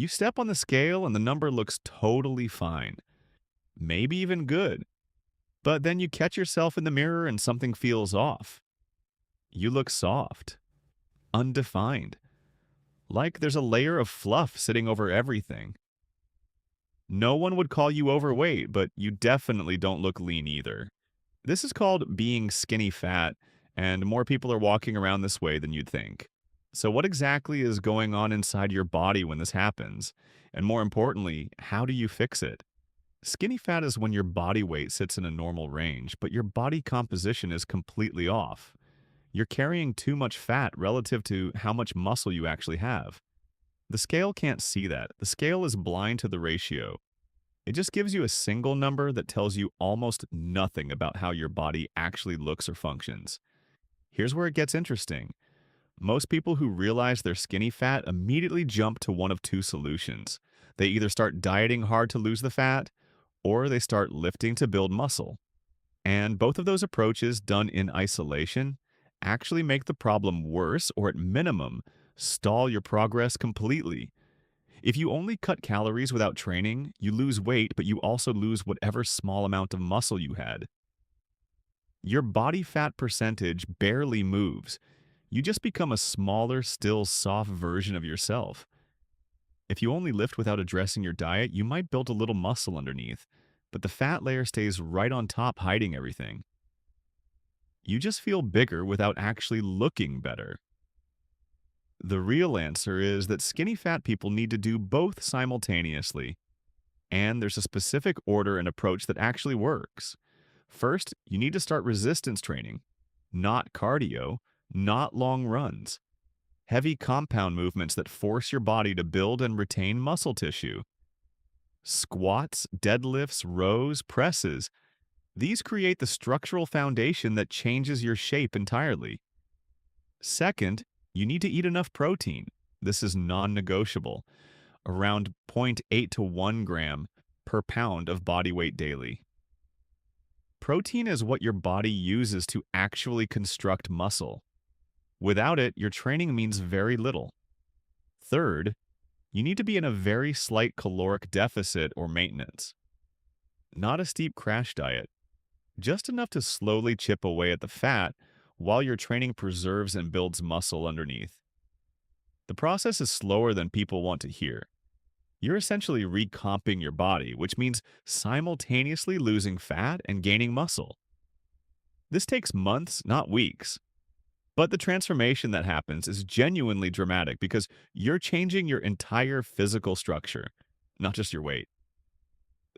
You step on the scale and the number looks totally fine, maybe even good. But then you catch yourself in the mirror and something feels off. You look soft, undefined, like there's a layer of fluff sitting over everything. No one would call you overweight, but you definitely don't look lean either. This is called being skinny fat, and more people are walking around this way than you'd think. So, what exactly is going on inside your body when this happens? And more importantly, how do you fix it? Skinny fat is when your body weight sits in a normal range, but your body composition is completely off. You're carrying too much fat relative to how much muscle you actually have. The scale can't see that. The scale is blind to the ratio. It just gives you a single number that tells you almost nothing about how your body actually looks or functions. Here's where it gets interesting. Most people who realize they're skinny fat immediately jump to one of two solutions. They either start dieting hard to lose the fat, or they start lifting to build muscle. And both of those approaches, done in isolation, actually make the problem worse or, at minimum, stall your progress completely. If you only cut calories without training, you lose weight, but you also lose whatever small amount of muscle you had. Your body fat percentage barely moves. You just become a smaller, still soft version of yourself. If you only lift without addressing your diet, you might build a little muscle underneath, but the fat layer stays right on top, hiding everything. You just feel bigger without actually looking better. The real answer is that skinny fat people need to do both simultaneously, and there's a specific order and approach that actually works. First, you need to start resistance training, not cardio, not long runs. Heavy compound movements that force your body to build and retain muscle tissue. Squats, deadlifts, rows, presses. These create the structural foundation that changes your shape entirely. Second, you need to eat enough protein. This is non-negotiable, around zero point 0.8 to 1 gram per pound of body weight daily. Protein is what your body uses to actually construct muscle. Without it, your training means very little. Third, you need to be in a very slight caloric deficit or maintenance. Not a steep crash diet, just enough to slowly chip away at the fat while your training preserves and builds muscle underneath. The process is slower than people want to hear. You're essentially recomping your body, which means simultaneously losing fat and gaining muscle. This takes months, not weeks. But the transformation that happens is genuinely dramatic because you're changing your entire physical structure, not just your weight.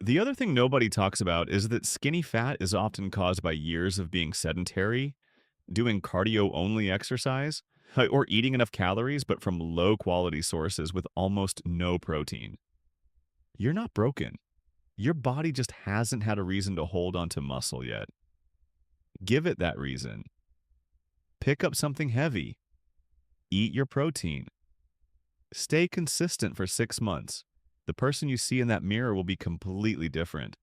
The other thing nobody talks about is that skinny fat is often caused by years of being sedentary, doing cardio only exercise, or eating enough calories but from low quality sources with almost no protein. You're not broken. Your body just hasn't had a reason to hold onto muscle yet. Give it that reason. Pick up something heavy. Eat your protein. Stay consistent for 6 months. The person you see in that mirror will be completely different.